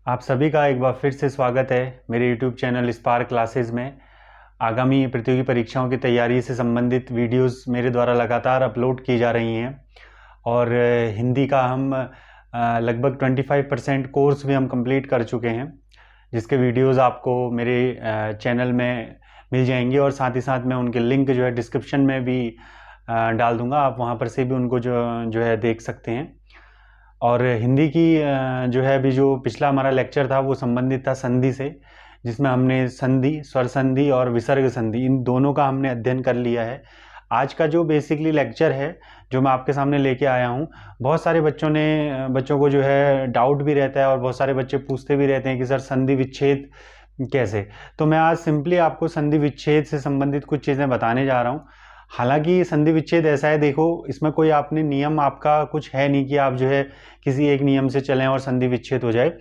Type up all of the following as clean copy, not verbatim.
आप सभी का एक बार फिर से स्वागत है मेरे YouTube चैनल स्पार्क क्लासेस में। आगामी प्रतियोगी परीक्षाओं की तैयारी से संबंधित वीडियोस मेरे द्वारा लगातार अपलोड की जा रही हैं और हिंदी का हम लगभग 25% कोर्स भी हम कंप्लीट कर चुके हैं, जिसके वीडियोस आपको मेरे चैनल में मिल जाएंगे और साथ ही साथ मैं उनके लिंक जो है डिस्क्रिप्शन में भी डाल दूँगा। आप वहाँ पर से भी उनको जो है देख सकते हैं। और हिंदी की जो है अभी जो पिछला हमारा लेक्चर था वो संबंधित था संधि से, जिसमें हमने संधि, स्वर संधि और विसर्ग संधि इन दोनों का हमने अध्ययन कर लिया है। आज का जो बेसिकली लेक्चर है जो मैं आपके सामने लेके आया हूँ, बहुत सारे बच्चों को जो है डाउट भी रहता है और बहुत सारे बच्चे पूछते भी रहते हैं कि सर संधि विच्छेद कैसे। तो मैं आज सिंपली आपको संधि विच्छेद से संबंधित कुछ चीज़ें बताने जा रहा हूँ। हालांकि संधि विच्छेद ऐसा है, देखो इसमें कोई आपने नियम आपका कुछ है नहीं कि आप जो है किसी एक नियम से चलें और संधि विच्छेद हो जाए।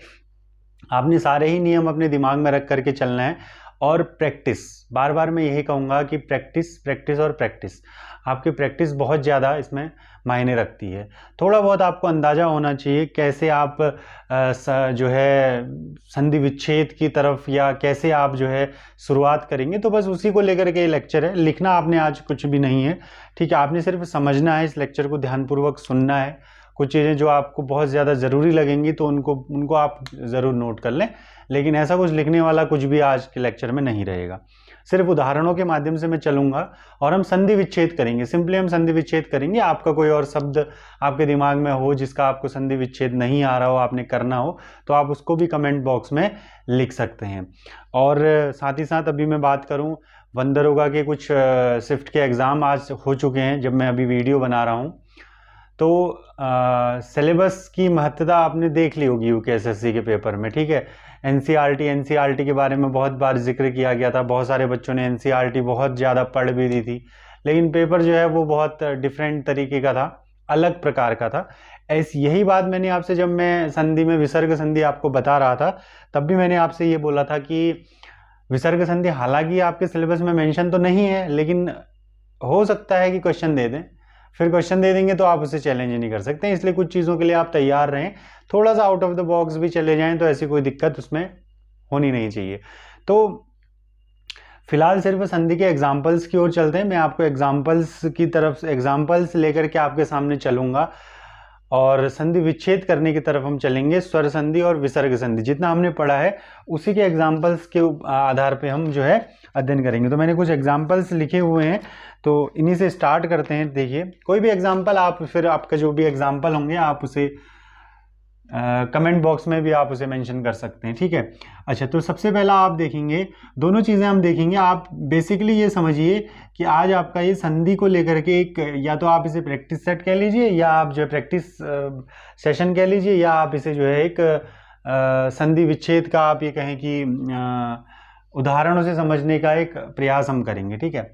आपने सारे ही नियम अपने दिमाग में रख करके चलना है और प्रैक्टिस, बार बार मैं यही कहूँगा कि प्रैक्टिस प्रैक्टिस और प्रैक्टिस। आपकी प्रैक्टिस बहुत ज़्यादा इसमें मायने रखती है। थोड़ा बहुत आपको अंदाज़ा होना चाहिए कैसे आप जो है संधि विच्छेद की तरफ या कैसे आप जो है शुरुआत करेंगे, तो बस उसी को लेकर के ये लेक्चर है। लिखना आपने आज कुछ भी नहीं है, ठीक है। आपने सिर्फ समझना है, इस लेक्चर को ध्यानपूर्वक सुनना है। कुछ चीज़ें जो आपको बहुत ज़्यादा ज़रूरी लगेंगी तो उनको आप ज़रूर नोट कर लें, लेकिन ऐसा कुछ लिखने वाला कुछ भी आज के लेक्चर में नहीं रहेगा। सिर्फ उदाहरणों के माध्यम से मैं चलूँगा और हम संधि विच्छेद करेंगे। सिंपली हम संधि विच्छेद करेंगे। आपका कोई और शब्द आपके दिमाग में हो जिसका आपको संधि विच्छेद नहीं आ रहा हो, आपने करना हो, तो आप उसको भी कमेंट बॉक्स में लिख सकते हैं। और साथ ही साथ अभी मैं बात करूँ, वन दरोगा के कुछ शिफ्ट के एग्ज़ाम आज हो चुके हैं जब मैं अभी वीडियो बना रहा हूँ। तो सिलेबस की महत्ता आपने देख ली होगी यूकेएसएससी के पेपर में, ठीक है। एनसीईआरटी के बारे में बहुत बार जिक्र किया गया था। बहुत सारे बच्चों ने एनसीईआरटी बहुत ज़्यादा पढ़ भी दी थी, लेकिन पेपर जो है वो बहुत डिफरेंट तरीके का था, अलग प्रकार का था। यही बात मैंने आपसे, जब मैं संधि में विसर्ग संधि आपको बता रहा था, तब भी मैंने आपसे ये बोला था कि विसर्ग संधि हालांकि आपके सिलेबस में मेंशन तो नहीं है, लेकिन हो सकता है कि क्वेश्चन दे दें। फिर क्वेश्चन दे देंगे तो आप उसे चैलेंज नहीं कर सकते, इसलिए कुछ चीज़ों के लिए आप तैयार रहें। थोड़ा सा आउट ऑफ द बॉक्स भी चले जाएं तो ऐसी कोई दिक्कत उसमें होनी नहीं चाहिए। तो फिलहाल सिर्फ संधि के एग्जाम्पल्स की ओर चलते हैं। मैं आपको एग्जाम्पल्स की तरफ एग्जाम्पल्स लेकर के आपके सामने चलूँगा और संधि विच्छेद करने की तरफ हम चलेंगे। स्वर संधि और विसर्ग संधि जितना हमने पढ़ा है उसी के एग्जाम्पल्स के आधार पे हम जो है अध्ययन करेंगे। तो मैंने कुछ एग्जाम्पल्स लिखे हुए हैं, तो इन्हीं से स्टार्ट करते हैं। देखिए कोई भी एग्जाम्पल आप, फिर आपका जो भी एग्जाम्पल होंगे आप उसे कमेंट बॉक्स में भी आप उसे मेंशन कर सकते हैं, ठीक है। अच्छा, तो सबसे पहला आप देखेंगे, दोनों चीज़ें हम देखेंगे। आप बेसिकली ये समझिए कि आज आपका ये संधि को लेकर के एक, या तो आप इसे प्रैक्टिस सेट कह लीजिए, या आप जो है प्रैक्टिस सेशन कह लीजिए, या आप इसे जो है एक संधि विच्छेद का आप ये कहें कि उदाहरणों से समझने का एक प्रयास हम करेंगे, ठीक है।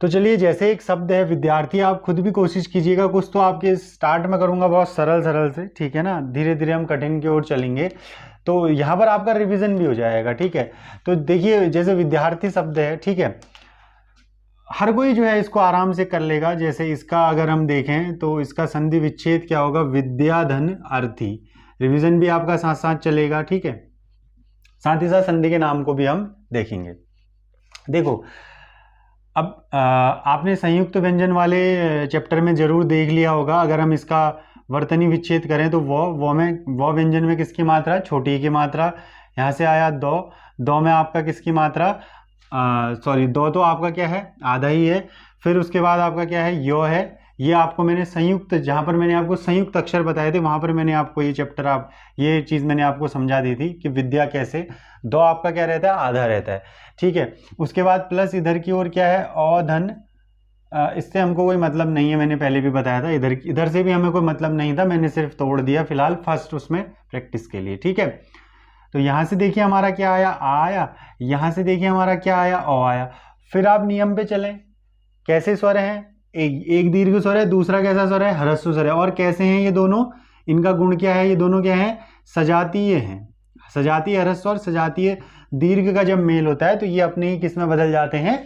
तो चलिए, जैसे एक शब्द है विद्यार्थी, आप खुद भी कोशिश कीजिएगा। कुछ तो आपके स्टार्ट में करूंगा बहुत सरल सरल से, ठीक है ना, धीरे धीरे हम कठिन की ओर चलेंगे, तो यहाँ पर आपका रिवीजन भी हो जाएगा, ठीक है। तो देखिए, जैसे विद्यार्थी शब्द है, ठीक है, हर कोई जो है इसको आराम से कर लेगा। जैसे इसका अगर हम देखें तो इसका संधि विच्छेद क्या होगा, विद्याधन अर्थी। रिवीजन भी आपका साथ साथ चलेगा, ठीक है। साथ ही साथ संधि के नाम को भी हम देखेंगे। देखो, अब आपने संयुक्त व्यंजन वाले चैप्टर में जरूर देख लिया होगा। अगर हम इसका वर्तनी विच्छेद करें तो वो व्यंजन में किसकी मात्रा, छोटी की मात्रा। यहाँ से आया दो में आपका किसकी मात्रा, दो तो आपका क्या है, आधा ही है। फिर उसके बाद आपका क्या है, यो है। ये आपको मैंने संयुक्त, जहाँ पर मैंने आपको संयुक्त अक्षर बताए थे वहाँ पर मैंने आपको ये चैप्टर, ये चीज़ मैंने आपको समझा दी थी कि विद्या कैसे। दो आपका क्या रहता है, आधा रहता है, ठीक है। उसके बाद प्लस इधर की ओर क्या है, औधन। इससे हमको कोई मतलब नहीं है, मैंने पहले भी बताया था। इधर से भी हमें कोई मतलब नहीं था, मैंने सिर्फ तोड़ दिया फिलहाल फर्स्ट उसमें प्रैक्टिस के लिए, ठीक है। तो यहाँ से देखिए हमारा क्या आया, आ आया। यहाँ से देखिए हमारा क्या आया, ओ आया। फिर आप नियम पे चलें, कैसे स्वर हैं, एक दीर्घ स्वर है, दूसरा कैसा स्वर है, ह्रस्व स्वर है। और कैसे हैं ये दोनों, इनका गुण क्या है, ये दोनों क्या है, सजातीय हैं। सजातीय ह्रस्व और सजातीय दीर्घ का जब मेल होता है तो ये अपने ही किस में बदल जाते हैं,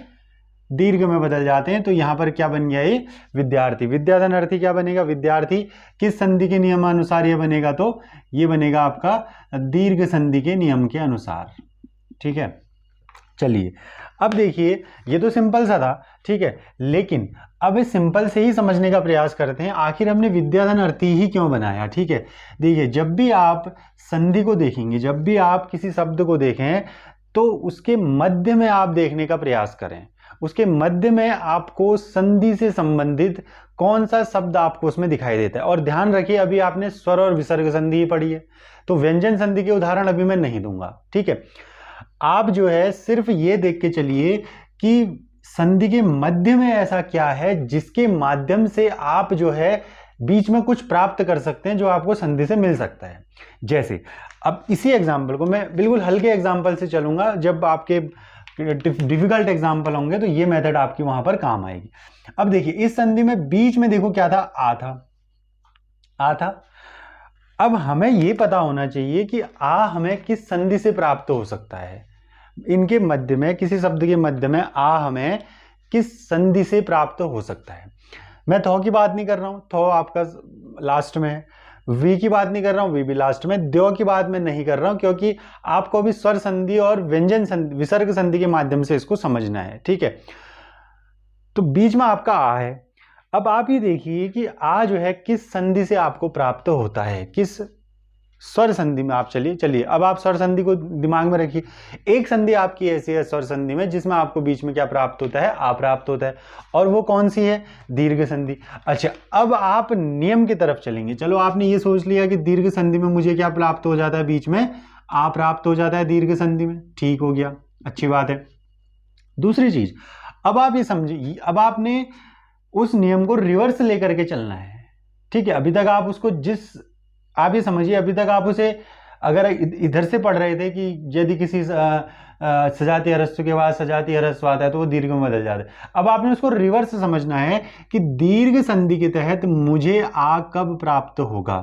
दीर्घ में बदल जाते हैं। तो यहाँ पर क्या बन गया ये विद्यार्थी। विद्याधन अर्थी क्या बनेगा विद्यार्थी। किस संधि के नियमानुसार ये बनेगा तो ये बनेगा आपका दीर्घ संधि के नियम के अनुसार। ठीक है, चलिए अब देखिए ये तो सिंपल सा था, ठीक है, लेकिन अब इस सिंपल से ही समझने का प्रयास करते हैं आखिर हमने विद्याधन अर्थी ही क्यों बनाया। ठीक है, देखिए जब भी आप संधि को देखेंगे, जब भी आप किसी शब्द को देखें तो उसके मध्य में आप देखने का प्रयास करें। उसके मध्य में आपको संधि से संबंधित कौन सा शब्द आपको उसमें दिखाई देता है। और ध्यान रखिए अभी आपने स्वर और विसर्ग संधि ही पढ़ी है, तो व्यंजन संधि के उदाहरण अभी मैं नहीं दूंगा। ठीक है, आप जो है सिर्फ ये देख के चलिए कि संधि के मध्य में ऐसा क्या है जिसके माध्यम से आप जो है बीच में कुछ प्राप्त कर सकते हैं जो आपको संधि से मिल सकता है। जैसे अब इसी एग्जाम्पल को मैं बिल्कुल हल्के एग्जाम्पल से चलूंगा, जब आपके डिफिकल्ट एग्जाम्पल होंगे तो ये मेथड आपकी वहां पर काम आएगी। अब देखिए इस संधि में बीच में देखो क्या था, आ था। अब हमें ये पता होना चाहिए कि आ हमें किस संधि से प्राप्त हो सकता है। इनके मध्य में, किसी शब्द के मध्य में आ हमें किस संधि से प्राप्त हो सकता है। मैं थो की बात नहीं कर रहा हूं, थो आपका लास्ट में है। वी की बात नहीं कर रहा हूं, वी भी लास्ट में। द्यो की बात मैं नहीं कर रहा हूं क्योंकि आपको अभी स्वर संधि और व्यंजन संधि, विसर्ग संधि के माध्यम से इसको समझना है। ठीक है, तो बीच में आपका आ है। अब आप ये देखिए कि आ जो है किस संधि से आपको प्राप्त होता है, किस स्वर संधि में। आप चलिए अब आप स्वर संधि को दिमाग में रखिए। एक संधि आपकी ऐसी है स्वर संधि में जिसमें आपको बीच में क्या प्राप्त होता है, आ प्राप्त होता है, और वो कौन सी है, दीर्घ संधि। अच्छा, अब आप नियम की तरफ चलेंगे। चलो आपने ये सोच लिया कि दीर्घ संधि में मुझे क्या प्राप्त हो जाता है, बीच में आ प्राप्त हो जाता है दीर्घ संधि में। ठीक हो गया, अच्छी बात है। दूसरी चीज, अब आप ये समझिए, अब आपने उस नियम को रिवर्स लेकर के चलना है। ठीक है, अभी तक आप उसको आप ये समझिए, अभी तक आप उसे अगर इधर से पढ़ रहे थे कि यदि किसी सजातीय ह्रस्व के बाद सजातीय ह्रस्व आता है तो वो दीर्घ में बदल जाता है। अब आपने उसको रिवर्स समझना है कि दीर्घ संधि के तहत मुझे आ कब प्राप्त होगा।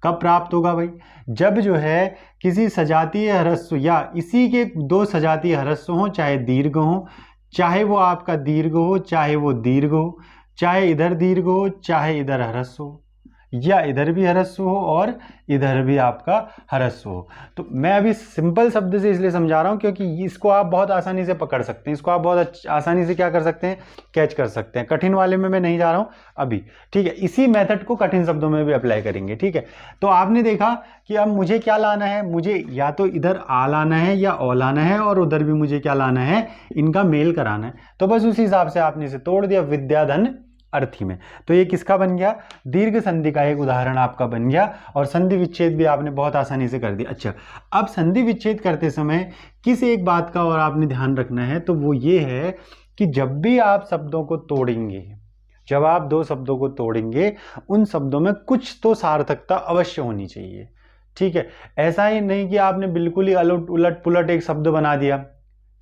कब प्राप्त होगा भाई, जब जो है किसी सजातीय ह्रस्व या इसी के दो सजातीय ह्रस्व हो, चाहे दीर्घ हो, चाहे वो आपका दीर्घ हो, चाहे वो दीर्घ हो, चाहे इधर दीर्घ हो, चाहे इधर ह्रस्व हो, या इधर भी ह्रस्व हो और इधर भी आपका ह्रस्व हो। तो मैं अभी सिंपल शब्द से इसलिए समझा रहा हूं क्योंकि इसको आप बहुत आसानी से पकड़ सकते हैं, इसको आप बहुत आसानी से क्या कर सकते हैं, कैच कर सकते हैं। कठिन वाले में मैं नहीं जा रहा हूं अभी। ठीक है, इसी मेथड को कठिन शब्दों में भी अप्लाई करेंगे। ठीक है, तो आपने देखा कि अब मुझे क्या लाना है, मुझे या तो इधर आ लाना है या ओ लाना है, और उधर भी मुझे क्या लाना है, इनका मेल कराना है। तो बस उसी हिसाब से आपने इसे तोड़ दिया विद्याधन अर्थी में। तो ये किसका बन गया, दीर्घ संधि का एक उदाहरण आपका बन गया, और संधि विच्छेद भी आपने बहुत आसानी से कर दिया। अच्छा, अब संधि विच्छेद करते समय किस एक बात का और आपने ध्यान रखना है, तो वो ये है कि जब भी आप शब्दों को तोड़ेंगे, जब आप दो शब्दों को तोड़ेंगे, उन शब्दों में कुछ तो सार्थकता अवश्य होनी चाहिए। ठीक है, ऐसा ही नहीं कि आपने बिल्कुल ही उलट पुलट एक शब्द बना दिया।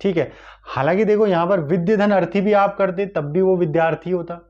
ठीक है, हालांकि देखो यहां पर विद्याधन अर्थी भी आप करते तब भी वो विद्यार्थी होता।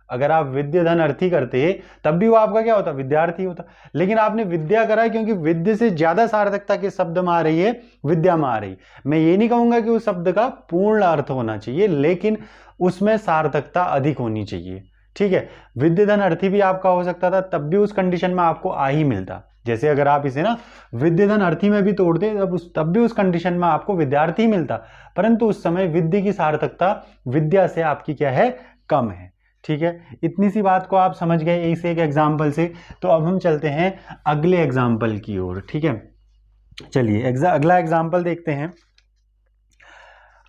अगर आप विद्याधन अर्थी करते तब भी वो आपका क्या होता, विद्यार्थी होता। लेकिन आपने विद्या करा क्योंकि विद्या से ज्यादा सार्थकता किस शब्द में आ रही है, विद्या में आ रही। मैं ये नहीं कहूंगा कि उस शब्द का पूर्ण अर्थ होना चाहिए, लेकिन उसमें सार्थकता अधिक होनी चाहिए। ठीक है, विद्याधन अर्थी भी आपका हो सकता था, तब भी उस कंडीशन में आपको आ ही मिलता। जैसे अगर आप इसे ना विद्याधन अर्थी में भी तोड़ते तब भी उस कंडीशन में आपको विद्यार्थी मिलता, परंतु उस समय विद्या की सार्थकता विद्या से आपकी क्या है, कम है। ठीक है, इतनी सी बात को आप समझ गए इस एक एग्जाम्पल से। तो अब हम चलते हैं अगले एग्जाम्पल की ओर। ठीक है, चलिए अगला एग्जाम्पल देखते हैं।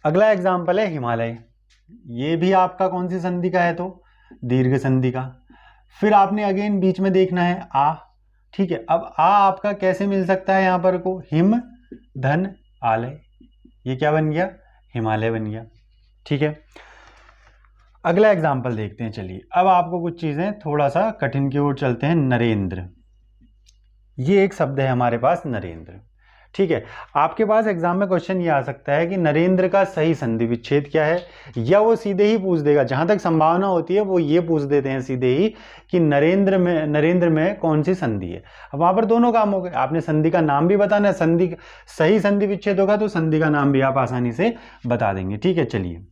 अगला एग्जाम्पल है हिमालय। ये भी आपका कौन सी संधि का है, तो दीर्घ संधि का। फिर आपने अगेन बीच में देखना है आ। ठीक है, अब आ आपका कैसे मिल सकता है यहां पर को, हिम धन आलय, ये क्या बन गया, हिमालय बन गया। ठीक है, अगला एग्जाम्पल देखते हैं। चलिए अब आपको कुछ चीजें थोड़ा सा कठिन की ओर चलते हैं। नरेंद्र, ये एक शब्द है हमारे पास, नरेंद्र। ठीक है, आपके पास एग्जाम में क्वेश्चन ये आ सकता है कि नरेंद्र का सही संधि विच्छेद क्या है, या वो सीधे ही पूछ देगा, जहां तक संभावना होती है वो ये पूछ देते हैं सीधे ही कि नरेंद्र में कौन सी संधि है। अब वहां पर दोनों काम हो गए, आपने संधि का नाम भी बताना है, संधि सही संधि विच्छेद होगा तो संधि का नाम भी आप आसानी से बता देंगे। ठीक है, चलिए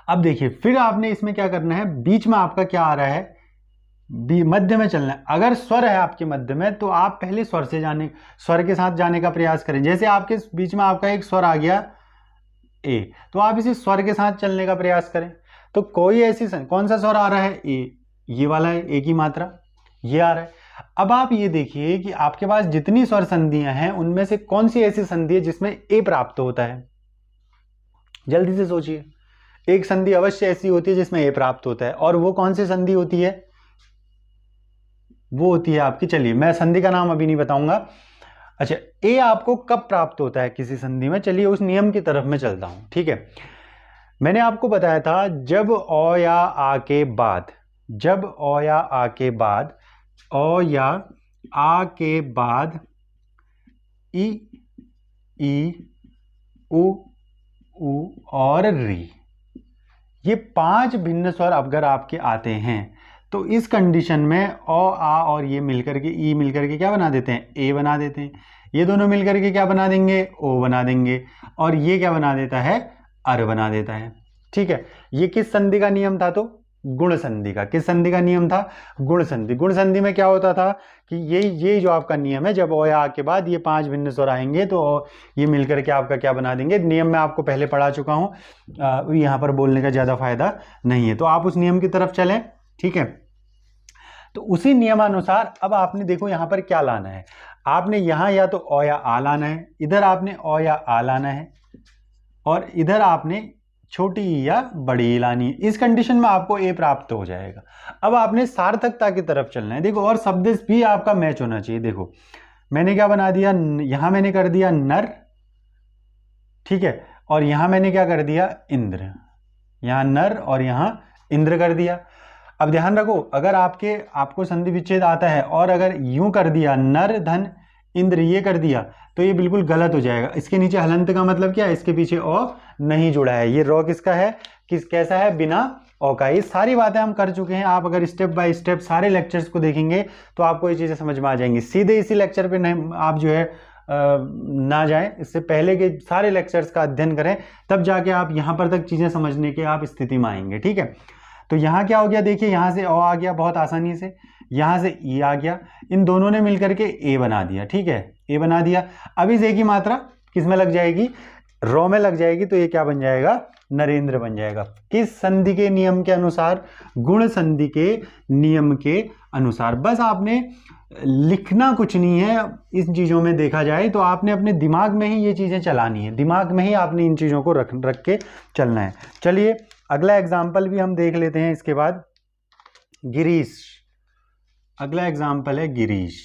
अब देखिए फिर आपने इसमें क्या करना है, बीच में आपका क्या आ रहा है, मध्य में चलना है। अगर स्वर है आपके मध्य में तो आप पहले स्वर के साथ जाने का प्रयास करें। जैसे आपके बीच में आपका एक स्वर आ गया ए, तो आप इसे स्वर के साथ चलने का प्रयास करें। तो कोई ऐसी कौन सा स्वर आ रहा है, ए, ये वाला है, ए की मात्रा ये आ रहा है। अब आप ये देखिए कि आपके पास जितनी स्वर संधियां हैं उनमें से कौन सी ऐसी संधि है जिसमें ए प्राप्त होता है। जल्दी से सोचिए, एक संधि अवश्य ऐसी होती है जिसमें ए प्राप्त होता है, और वो कौन सी संधि होती है, वो होती है आपकी, चलिए मैं संधि का नाम अभी नहीं बताऊंगा। अच्छा, ए आपको कब प्राप्त होता है किसी संधि में, चलिए उस नियम की तरफ मैं चलता हूं। ठीक है, मैंने आपको बताया था जब अ या आ के बाद, जब अ या आ के बाद, अ या आ के बाद ई, ई, उ और री, ये 5 भिन्न स्वर अगर आपके आते हैं तो इस कंडीशन में अ, आ और ये मिलकर के, ई मिलकर के क्या बना देते हैं, ए बना देते हैं। ये दोनों मिलकर के क्या बना देंगे, ओ बना देंगे, और ये क्या बना देता है, अर बना देता है। ठीक है, ये किस संधि का नियम था, तो गुण संधि का। किस संधि का नियम था, गुण संधि। गुण संधि में क्या होता था कि ये जो आपका नियम है, जब ओ या आ के बाद ये 5 भिन्न स्वर आएंगे तो ये मिलकर के आपका क्या बना देंगे, नियम मैं आपको पहले पढ़ा चुका हूं, यहां पर बोलने का ज्यादा फायदा नहीं है, तो आप उस नियम की तरफ चलें। ठीक है, तो उसी नियमानुसार अब आपने देखो यहां पर क्या लाना है, आपने यहां या तो अ या आ लाना है, इधर आपने अ या आ लाना है, और इधर आपने छोटी ई या बड़ी ई लानी है। इस कंडीशन में आपको ए प्राप्त हो जाएगा। अब आपने सार्थकता की तरफ चलना है, देखो, और शब्द भी आपका मैच होना चाहिए। देखो मैंने क्या बना दिया, यहां मैंने कर दिया नर, ठीक है, और यहां मैंने क्या कर दिया, इंद्र, यहां नर और यहां इंद्र कर दिया। अब ध्यान रखो, अगर आपको संधि विच्छेद आता है और अगर यूं कर दिया नर धन इंद्र, ये कर दिया, तो ये बिल्कुल गलत हो जाएगा। इसके नीचे हलंत का मतलब क्या है, इसके पीछे ओ नहीं जुड़ा है। ये रॉ किसका है, कैसा है, बिना ओ का। ये सारी बातें हम कर चुके हैं। आप अगर स्टेप बाय स्टेप सारे लेक्चर्स को देखेंगे तो आपको ये चीजें समझ में आ जाएंगी। सीधे इसी लेक्चर पे नहीं आप जो है ना जाएं, इससे पहले के सारे लेक्चर्स का अध्ययन करें, तब जाके आप यहां पर तक चीजें समझने के आप स्थिति में आएंगे। ठीक है, तो यहां क्या हो गया, देखिए यहां से ओ आ गया बहुत आसानी से, यहां से ई आ गया, इन दोनों ने मिलकर के ए बना दिया। ठीक है, ए बना दिया। अब इस ए की मात्रा किस में लग जाएगी, रॉ में लग जाएगी, तो ये क्या बन जाएगा, नरेंद्र बन जाएगा। किस संधि के नियम के अनुसार, गुण संधि के नियम के अनुसार। बस आपने लिखना कुछ नहीं है इस चीजों में, देखा जाए तो आपने अपने दिमाग में ही ये चीजें चलानी है, दिमाग में ही आपने इन चीजों को रख के चलना है। चलिए अगला एग्जाम्पल भी हम देख लेते हैं इसके बाद, गिरीश। अगला एग्जाम्पल है गिरीश।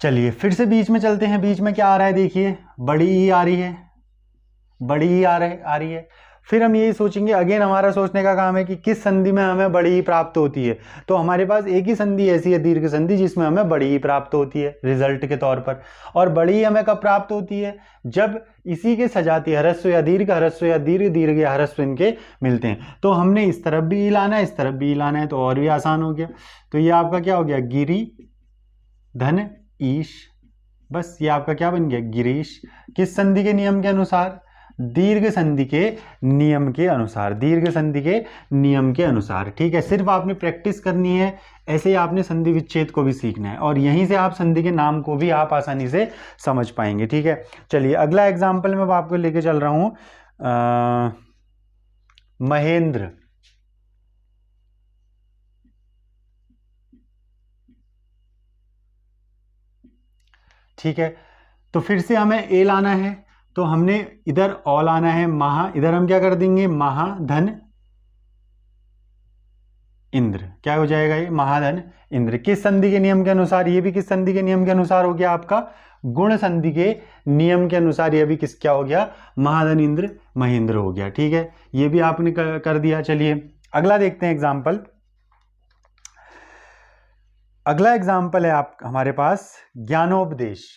चलिए फिर से बीच में चलते हैं। बीच में क्या आ रहा है, देखिए बड़ी ई आ रही है, बड़ी ई आ रही है। फिर हम यही सोचेंगे, अगेन हमारा सोचने का काम है कि किस संधि में हमें बड़ी ई प्राप्त होती है। तो हमारे पास एक ही संधि ऐसी है, दीर्घ संधि, जिसमें हमें बड़ी ई प्राप्त होती है रिजल्ट के तौर पर। और बड़ी ई हमें कब प्राप्त होती है, जब इसी के सजाती ह्रस्व या दीर्घ, ह्रस्व या दीर्घ, दीर्घ या ह्रस्व इनके मिलते हैं। तो हमने इस तरफ भी ई लाना है, इस तरफ भी ई लाना है, तो और भी आसान हो गया। तो ये आपका क्या हो गया, गिरी धन ईश, बस ये आपका क्या बन गया, गिरीश। किस संधि के नियम के अनुसार, दीर्घ संधि के नियम के अनुसार, दीर्घ संधि के नियम के अनुसार। ठीक है, सिर्फ आपने प्रैक्टिस करनी है, ऐसे ही आपने संधि विच्छेद को भी सीखना है, और यहीं से आप संधि के नाम को भी आप आसानी से समझ पाएंगे। ठीक है, चलिए अगला एग्जाम्पल मैं आपको लेके चल रहा हूं, महेंद्र। ठीक है, तो फिर से हमें ए लाना है, तो हमने इधर ओ लाना है, महा, इधर हम क्या कर देंगे, महाधन इंद्र। क्या हो जाएगा ये, महाधन इंद्र। किस संधि के नियम के अनुसार, ये भी किस संधि के नियम के अनुसार हो गया आपका, गुण संधि के नियम के अनुसार ये भी क्या हो गया, महाधन इंद्र महेंद्र हो गया। ठीक है, ये भी आपने कर दिया। चलिए अगला देखते हैं एग्जाम्पल। अगला एग्जाम्पल है आप हमारे पास, ज्ञानोपदेश।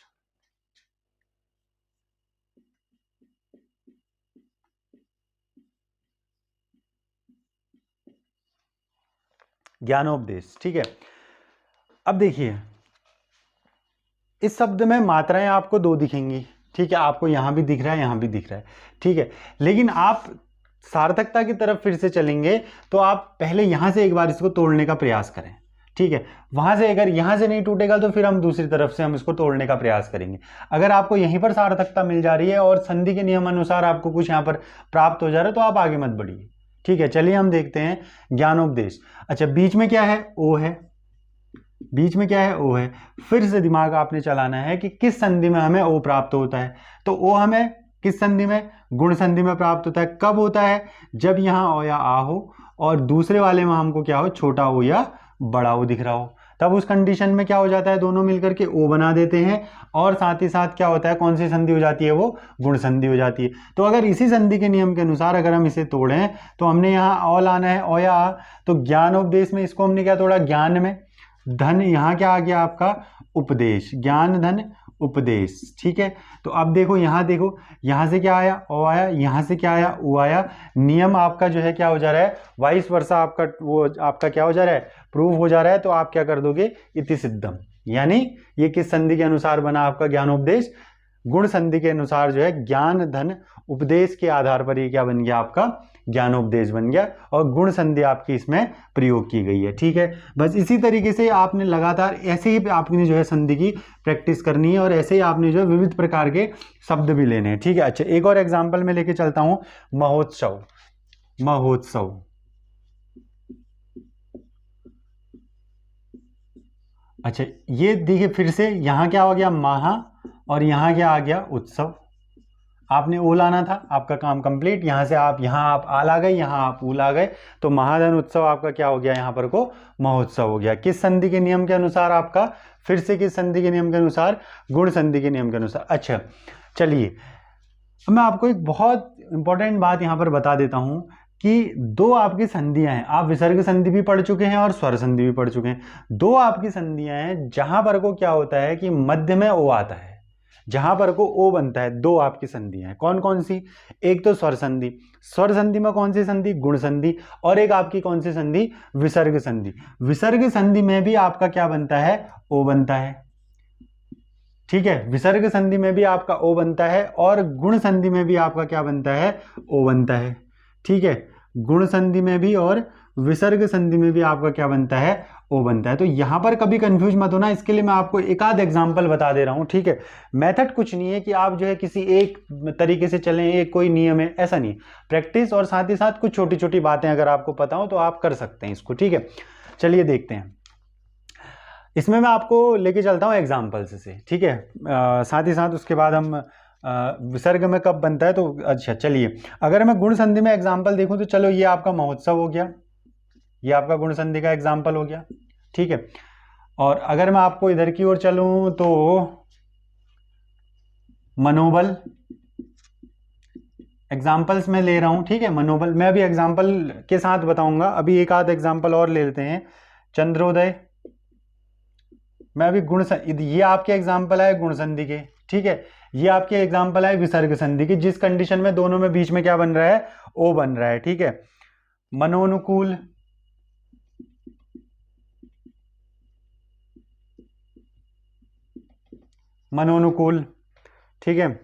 ज्ञानोपदेश। ठीक है, अब देखिए इस शब्द में मात्राएं आपको 2 दिखेंगी, ठीक है, आपको यहाँ भी दिख रहा है, यहाँ भी दिख रहा है, ठीक है। लेकिन आप सार्थकता की तरफ फिर से चलेंगे तो आप पहले यहाँ से एक बार इसको तोड़ने का प्रयास करें, ठीक है। वहां से अगर यहाँ से नहीं टूटेगा तो फिर हम दूसरी तरफ से हम इसको तोड़ने का प्रयास करेंगे। अगर आपको यहीं पर सार्थकता मिल जा रही है और संधि के नियम अनुसार आपको कुछ यहाँ पर प्राप्त हो जा रहा है तो आप आगे मत बढ़िए, ठीक है। चलिए हम देखते हैं ज्ञानोपदेश। अच्छा, बीच में क्या है? ओ है, बीच में क्या है? ओ है। फिर से दिमाग आपने चलाना है कि किस संधि में हमें ओ प्राप्त होता है। तो ओ हमें किस संधि में? गुण संधि में प्राप्त होता है। कब होता है? जब यहाँ ओ या आ हो और दूसरे वाले में हमको क्या हो? छोटा ओ या बड़ा ओ दिख रहा हो। तब उस कंडीशन में क्या हो जाता है? दोनों मिलकर के ओ बना देते हैं और साथ ही साथ क्या होता है? कौन सी संधि हो जाती है? वो गुण संधि हो जाती है। तो अगर इसी संधि के नियम के अनुसार अगर हम इसे तोड़ें तो हमने यहाँ ओ लाना है, ओ या आ। तो ज्ञानोपदेश में इसको हमने क्या तोड़ा? ज्ञान में। धन यहाँ क्या आ गया आपका? उपदेश। ज्ञान धन उपदेश, ठीक है। तो अब देखो, यहाँ देखो, यहाँ से क्या आया? ओ आया, यहाँ से क्या आया? ओ आया। नियम आपका जो है क्या हो जा रहा है? वाइस वर्सा आपका वो आपका क्या हो जा रहा है? प्रूव हो जा रहा है। तो आप क्या कर दोगे? इति सिद्धम। यानी ये किस संधि के अनुसार बना आपका ज्ञानोपदेश? गुण संधि के अनुसार जो है ज्ञान धन उपदेश के आधार पर ये क्या बन गया? आपका ज्ञानोपदेश बन गया और गुण संधि आपकी इसमें प्रयोग की गई है, ठीक है। बस इसी तरीके से आपने लगातार ऐसे ही आपने जो है संधि की प्रैक्टिस करनी है और ऐसे ही आपने जो है विविध प्रकार के शब्द भी लेने हैं, ठीक है। अच्छा, एक और एग्जांपल में लेके चलता हूं, महोत्सव। महोत्सव, अच्छा ये देखिए फिर से यहाँ क्या हो गया? महा, और यहाँ क्या आ गया? उत्सव। आपने ओ लाना था, आपका काम कंप्लीट। यहाँ से आप यहाँ आप आल आ गए, यहाँ आप ऊल आ गए, तो महाधन उत्सव आपका क्या हो गया? यहाँ पर को महोत्सव हो गया। किस संधि के नियम के अनुसार? आपका फिर से किस संधि के नियम के अनुसार? गुण संधि के नियम के अनुसार। अच्छा चलिए, मैं आपको एक बहुत इंपॉर्टेंट बात यहाँ पर बता देता हूँ कि दो आपकी संधियां हैं। आप विसर्ग संधि भी पढ़ चुके हैं और स्वर संधि भी पढ़ चुके हैं। दो आपकी संधियां हैं जहां पर को क्या होता है कि मध्य में ओ आता है, जहां पर को ओ बनता है। दो आपकी संधियां हैं, कौन कौन सी? एक तो स्वर संधि। स्वर संधि में कौन सी संधि? गुण संधि। और एक आपकी कौन सी संधि? विसर्ग संधि। विसर्ग संधि में भी आपका क्या बनता है? ओ बनता है, ठीक है। विसर्ग संधि में भी आपका ओ बनता है और गुण संधि में भी आपका क्या बनता है? ओ बनता है, ठीक है। गुण संधि में भी और विसर्ग संधि में भी आपका क्या बनता है? ओ बनता है। तो यहां पर कभी कंफ्यूज मत होना, इसके लिए मैं आपको एक आध एग्जांपल बता दे रहा हूं, ठीक है। मेथड कुछ नहीं है कि आप जो है किसी एक तरीके से चलें, एक कोई नियम है, ऐसा नहीं। प्रैक्टिस और साथ ही साथ कुछ छोटी छोटी बातें अगर आपको पता हो तो आप कर सकते हैं इसको, ठीक है। चलिए देखते हैं, इसमें मैं आपको लेके चलता हूँ एग्जाम्पल्स से, ठीक है। साथ ही साथ उसके बाद हम विसर्ग में कब बनता है तो अच्छा चलिए, अगर मैं गुण संधि में एग्जाम्पल देखूं तो चलो ये आपका महोत्सव हो गया, ये आपका गुण संधि का एग्जाम्पल हो गया, ठीक है। और अगर मैं आपको इधर की ओर चलूं तो मनोबल एग्जाम्पल्स में ले रहा हूं, ठीक है। मनोबल मैं अभी एग्जाम्पल के साथ बताऊंगा, अभी एक आध एग्जाम्पल और ले लेते हैं। चंद्रोदय, मैं अभी गुण ये आपके एग्जाम्पल है गुण संधि के, ठीक है। ये आपके एग्जाम्पल है विसर्ग संधि की, जिस कंडीशन में दोनों में बीच में क्या बन रहा है? ओ बन रहा है, ठीक है। मनोनुकूल, मनोनुकूल, ठीक है।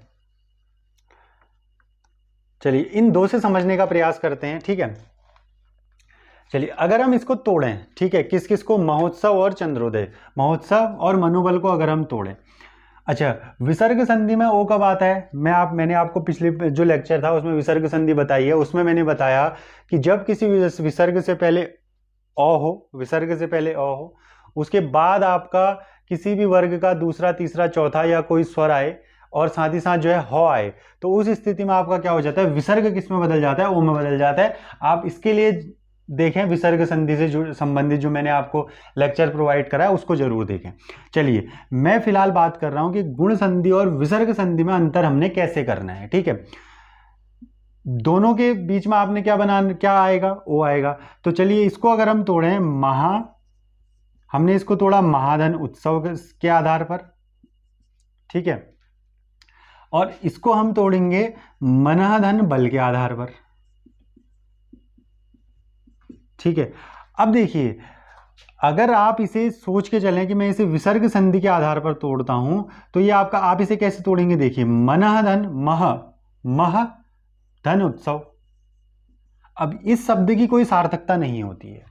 चलिए इन दो से समझने का प्रयास करते हैं, ठीक है। चलिए अगर हम इसको तोड़ें, ठीक है, किस किस को? महोत्सव और चंद्रोदय, महोत्सव और मनोबल को अगर हम तोड़ें। अच्छा, विसर्ग संधि में ओ कब आता है? मैंने आपको पिछले जो लेक्चर था उसमें विसर्ग संधि बताई है, उसमें मैंने बताया कि जब किसी विसर्ग से पहले अ हो, विसर्ग से पहले अ हो, उसके बाद आपका किसी भी वर्ग का दूसरा तीसरा चौथा या कोई स्वर आए और साथ ही साथ जो है ह आए, तो उस स्थिति में आपका क्या हो जाता है? विसर्ग किस में बदल जाता है? ओ में बदल जाता है। आप इसके लिए देखें विसर्ग संधि से संबंधित जो मैंने आपको लेक्चर प्रोवाइड करा है उसको जरूर देखें। चलिए मैं फिलहाल बात कर रहा हूं कि गुण संधि और विसर्ग संधि में अंतर हमने कैसे करना है, ठीक है। दोनों के बीच में आपने क्या आएगा? ओ आएगा। तो चलिए इसको अगर हम तोड़ें, हमने इसको तोड़ा महाधन उत्सव के आधार पर, ठीक है। और इसको हम तोड़ेंगे मनहधन बल के आधार पर, ठीक है। अब देखिए अगर आप इसे सोच के चलें कि मैं इसे विसर्ग संधि के आधार पर तोड़ता हूं तो ये आपका, आप इसे कैसे तोड़ेंगे, देखिए मनः धन मह, मह धन उत्सव। अब इस शब्द की कोई सार्थकता नहीं होती है,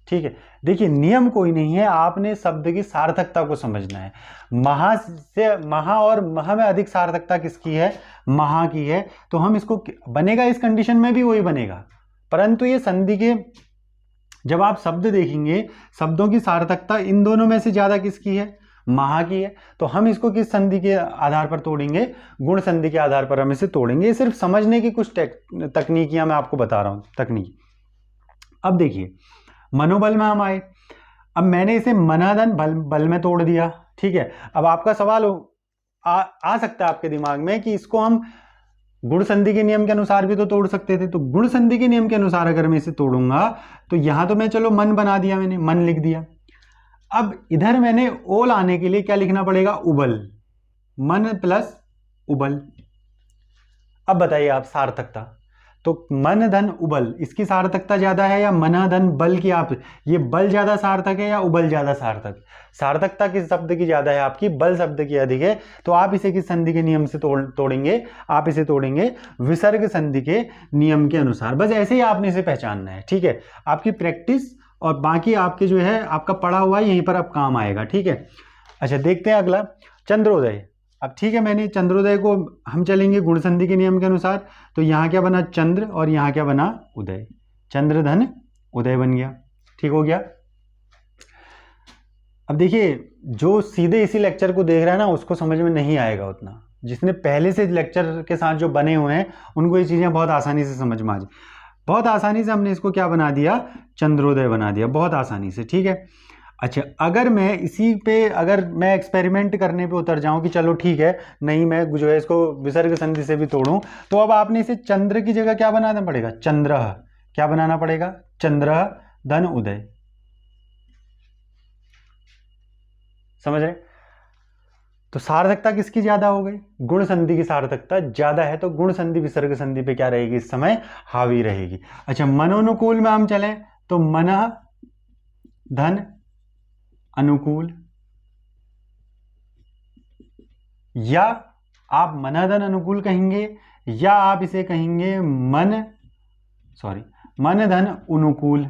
ठीक है। देखिए नियम कोई नहीं है, आपने शब्द की सार्थकता को समझना है। महा से, महा और मह में अधिक सार्थकता किसकी है, महा की है, तो हम इसको बनेगा, इस कंडीशन में भी वही बनेगा। परंतु ये संधि के, जब आप शब्द देखेंगे शब्दों की सार्थकता इन दोनों में से ज्यादा किसकी है, महा की है। तो हम इसको किस संधि के आधार पर तोड़ेंगे, गुण संधि के आधार पर हम इसे तोड़ेंगे। ये सिर्फ समझने की कुछ तकनीकियां मैं आपको बता रहा हूं, तकनीक। अब देखिए मनोबल में हम आए, अब मैंने इसे मनाधन बल में तोड़ दिया, ठीक है। अब आपका सवाल आ सकता है आपके दिमाग में कि इसको हम गुण संधि के नियम के अनुसार भी तो तोड़ सकते थे। तो गुण संधि के नियम के अनुसार अगर मैं इसे तोड़ूंगा तो यहां तो मैं चलो मन बना दिया, मैंने मन लिख दिया। अब इधर मैंने ओ लाने के लिए क्या लिखना पड़ेगा, उबल, मन प्लस उबल। अब बताइए आप सार्थकता, तो मन धन उबल, इसकी सार्थकता ज्यादा है या मना धन बल की, आप ये बल ज्यादा सार्थक है या उबल ज्यादा सार्थक, सार्थकता किस शब्द की ज्यादा है आपकी, बल शब्द की अधिक है। तो आप इसे किस संधि के नियम से तोड़ेंगे, आप इसे तोड़ेंगे विसर्ग संधि के नियम के अनुसार। बस ऐसे ही आपने इसे पहचानना है, ठीक है। आपकी प्रैक्टिस और बाकी आपके जो है आपका पढ़ा हुआ है यहीं पर अब काम आएगा, ठीक है। अच्छा देखते हैं अगला, चंद्रोदय। अब ठीक है, मैंने चंद्रोदय को हम चलेंगे गुण संधि के नियम के अनुसार, तो यहाँ क्या बना चंद्र और यहाँ क्या बना उदय, चंद्र धन उदय बन गया, ठीक हो गया। अब देखिए जो सीधे इसी लेक्चर को देख रहा है ना उसको समझ में नहीं आएगा उतना, जिसने पहले से लेक्चर के साथ जो बने हुए हैं उनको ये चीजें बहुत आसानी से समझ में आ जाए। बहुत आसानी से हमने इसको क्या बना दिया, चंद्रोदय बना दिया, बहुत आसानी से, ठीक है। अच्छा अगर मैं इसी पे, अगर मैं एक्सपेरिमेंट करने पे उतर जाऊं कि चलो ठीक है, नहीं मैं जो है इसको विसर्ग संधि से भी तोड़ूं, तो अब आपने इसे चंद्र की जगह क्या बनाना पड़ेगा, चंद्र, क्या बनाना पड़ेगा, चंद्र धन उदय, समझ रहे। तो सार्थकता किसकी ज्यादा हो गई, गुण संधि की सार्थकता ज्यादा है, तो गुण संधि विसर्ग संधि पे क्या रहेगी, इस समय हावी रहेगी। अच्छा मनोनुकूल में हम चलें तो मन धन अनुकूल, या आप मनाधन अनुकूल कहेंगे या आप इसे कहेंगे मन धन अनुकूल,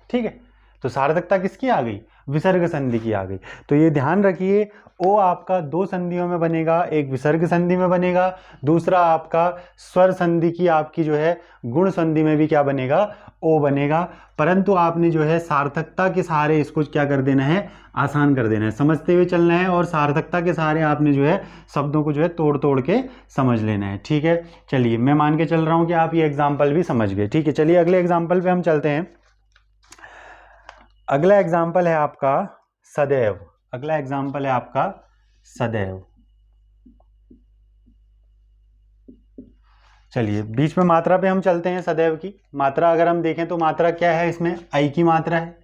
ठीक है। तो सार्थकता किसकी आ गई, विसर्ग संधि की आ गई। तो ये ध्यान रखिए, ओ आपका दो संधियों में बनेगा, एक विसर्ग संधि में बनेगा, दूसरा आपका स्वर संधि की आपकी जो है गुण संधि में भी क्या बनेगा, ओ बनेगा। परंतु आपने जो है सार्थकता के सहारे इसको क्या कर देना है, आसान कर देना है, समझते हुए चलना है, और सार्थकता के सहारे आपने जो है शब्दों को जो है तोड़ तोड़ के समझ लेना है, ठीक है। चलिए मैं मान के चल रहा हूं कि आप ये एग्जाम्पल भी समझ गए, ठीक है। चलिए अगले एग्जाम्पल पे हम चलते हैं। अगला एग्जाम्पल है आपका सदैव, अगला एग्जाम्पल है आपका सदैव। चलिए बीच में मात्रा पे हम चलते हैं, सदैव की मात्रा अगर हम देखें तो मात्रा क्या है, इसमें आई की मात्रा है।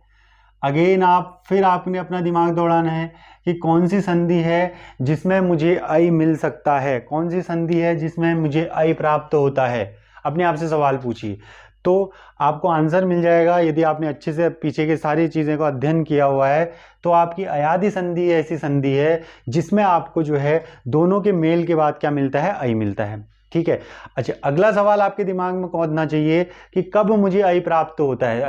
अगेन फिर आपने अपना दिमाग दौड़ाना है कि कौन सी संधि है जिसमें मुझे आई मिल सकता है, कौन सी संधि है जिसमें मुझे आई प्राप्त होता है, अपने आप से सवाल पूछिए, तो आपको आंसर मिल जाएगा। यदि आपने अच्छे से पीछे की सारी चीज़ें को अध्ययन किया हुआ है तो आपकी अयादि संधि ऐसी संधि है जिसमें आपको जो है दोनों के मेल के बाद क्या मिलता है, आई मिलता है, ठीक है। अच्छा अगला सवाल आपके दिमाग में कौन चाहिए कि कब मुझे आई प्राप्त होता है,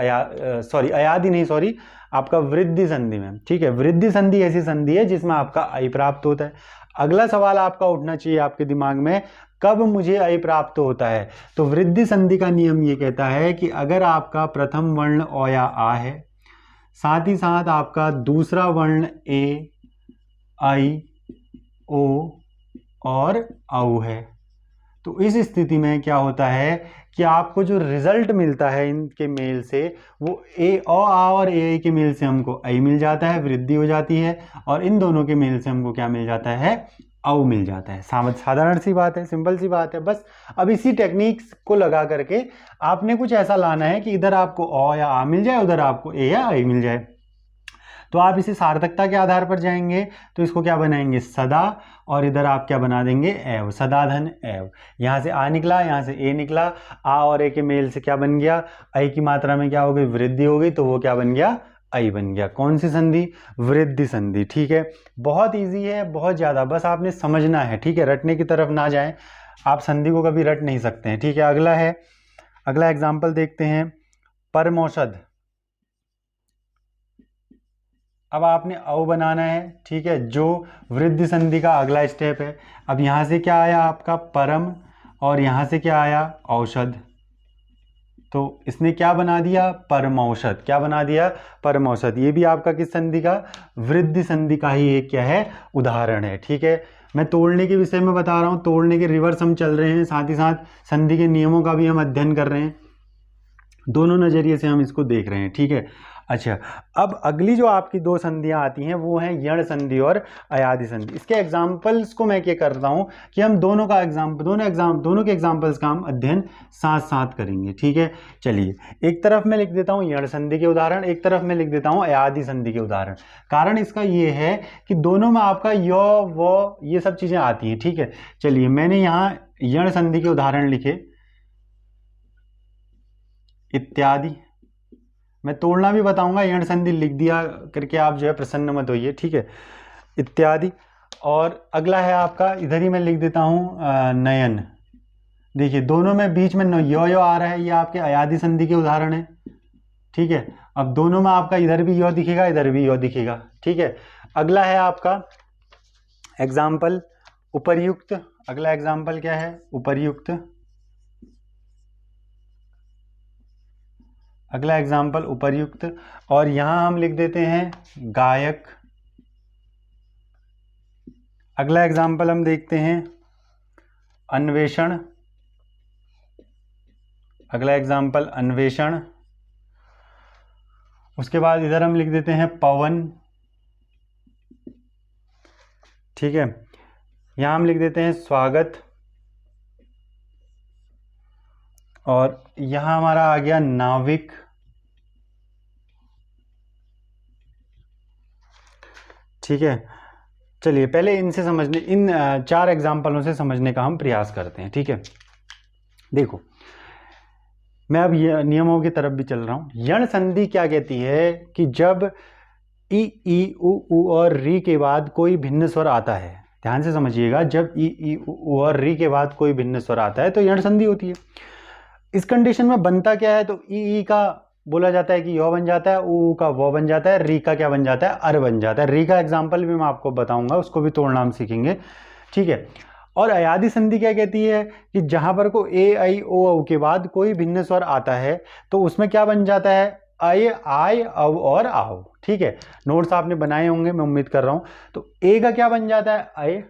अयादि नहीं, सॉरी, आपका वृद्धि संधि में, ठीक है। वृद्धि संधि ऐसी संधि है जिसमें आपका आई प्राप्त होता है। अगला सवाल आपका उठना चाहिए आपके दिमाग में, कब मुझे आई प्राप्त होता है, तो वृद्धि संधि का नियम ये कहता है कि अगर आपका प्रथम वर्ण ओ या आ है, साथ ही साथ आपका दूसरा वर्ण ए, आई, ओ और औ है, तो इस स्थिति में क्या होता है कि आपको जो रिजल्ट मिलता है इनके मेल से वो ए आ और ए के मेल से हमको आई मिल जाता है, वृद्धि हो जाती है, और इन दोनों के मेल से हमको क्या मिल जाता है, औ मिल जाता है। साधारण सी बात है, सिंपल सी बात है। बस अब इसी टेक्निक को लगा करके आपने कुछ ऐसा लाना है कि इधर आपको ओ या आ मिल जाए, उधर आपको ए या आई मिल जाए। तो आप इसे सार्थकता के आधार पर जाएंगे तो इसको क्या बनाएंगे, सदा, और इधर आप क्या बना देंगे, एव, सदाधन एव। यहाँ से आ निकला, यहाँ से ए निकला, आ और ए के मेल से क्या बन गया, ऐ की मात्रा में क्या हो गई, वृद्धि हो गई, तो वो क्या बन गया, आई बन गया। कौन सी संधि, वृद्धि संधि। ठीक है, बहुत इजी है, बहुत ज़्यादा, बस आपने समझना है। ठीक है, रटने की तरफ ना जाएं, आप संधि को कभी रट नहीं सकते हैं। ठीक है, अगला है, अगला एग्जाम्पल देखते हैं, परमौषध। अब आपने औ बनाना है। ठीक है, जो वृद्धि संधि का अगला स्टेप है। अब यहाँ से क्या आया आपका, परम, और यहाँ से क्या आया, औषध, तो इसने क्या बना दिया, परमौषध। क्या बना दिया, परमौषध। ये भी आपका किस संधि का, वृद्धि संधि का ही एक क्या है, उदाहरण है। ठीक है, मैं तोड़ने के विषय में बता रहा हूँ, तोड़ने के रिवर्स हम चल रहे हैं, साथ ही साथ संधि के नियमों का भी हम अध्ययन कर रहे हैं, दोनों नजरिए से हम इसको देख रहे हैं। ठीक है, अच्छा, अब अगली जो आपकी दो संधियां आती हैं वो हैं यण संधि और अयादि संधि। इसके एग्जाम्पल्स को मैं क्या करता हूं कि हम दोनों के एग्जाम्पल्स का हम अध्ययन साथ साथ करेंगे। ठीक है, चलिए, एक तरफ मैं लिख देता हूं यण संधि के उदाहरण, एक तरफ मैं लिख देता हूं अयादि संधि के उदाहरण। कारण इसका ये है कि दोनों में आपका य व ये सब चीजें आती हैं। ठीक है, चलिए, मैंने यहाँ यण संधि के उदाहरण लिखे, इत्यादि। मैं तोड़ना भी बताऊंगा, यण संधि लिख दिया करके आप जो है प्रसन्न मत होइए। ठीक है, इत्यादि। और अगला है आपका, इधर ही मैं लिख देता हूं नयन। देखिए, दोनों में बीच में यो आ रहा है, ये आपके अयादि संधि के उदाहरण है। ठीक है, अब दोनों में आपका इधर भी यो दिखेगा, इधर भी यो दिखेगा। ठीक है, अगला है आपका एग्जाम्पल उपर्युक्त। अगला एग्जाम्पल क्या है, उपर्युक्त। अगला एग्जाम्पल उपर्युक्त, और यहां हम लिख देते हैं गायक। अगला एग्जाम्पल हम देखते हैं अन्वेषण। अगला एग्जाम्पल अन्वेषण। उसके बाद इधर हम लिख देते हैं पवन। ठीक है, यहां हम लिख देते हैं स्वागत, और यहां हमारा आ गया नाविक। ठीक है, चलिए, पहले इनसे समझने, इन चार एग्जाम्पलों से समझने का हम प्रयास करते हैं। ठीक है, देखो, मैं अब ये नियमों की तरफ भी चल रहा हूं। यण संधि क्या कहती है कि जब ई ई उ और री के बाद कोई भिन्न स्वर आता है, ध्यान से समझिएगा, जब ई उ और री के बाद कोई भिन्न स्वर आता है तो यण संधि होती है। इस कंडीशन में बनता क्या है, तो ई का बोला जाता है कि यो बन जाता है, ऊ का वो बन जाता है, री का क्या बन जाता है, अर बन जाता है। री का एग्जाम्पल भी मैं आपको बताऊंगा, उसको भी तोड़ना हम सीखेंगे। ठीक है, और अयादि संधि क्या कहती है कि जहां पर को ए आई ओ औ के बाद कोई भिन्न स्वर आता है तो उसमें क्या बन जाता है, आय आय औ और आओ। ठीक है, नोट्स आपने बनाए होंगे, मैं उम्मीद कर रहा हूं। तो ए का क्या बन जाता है, आय,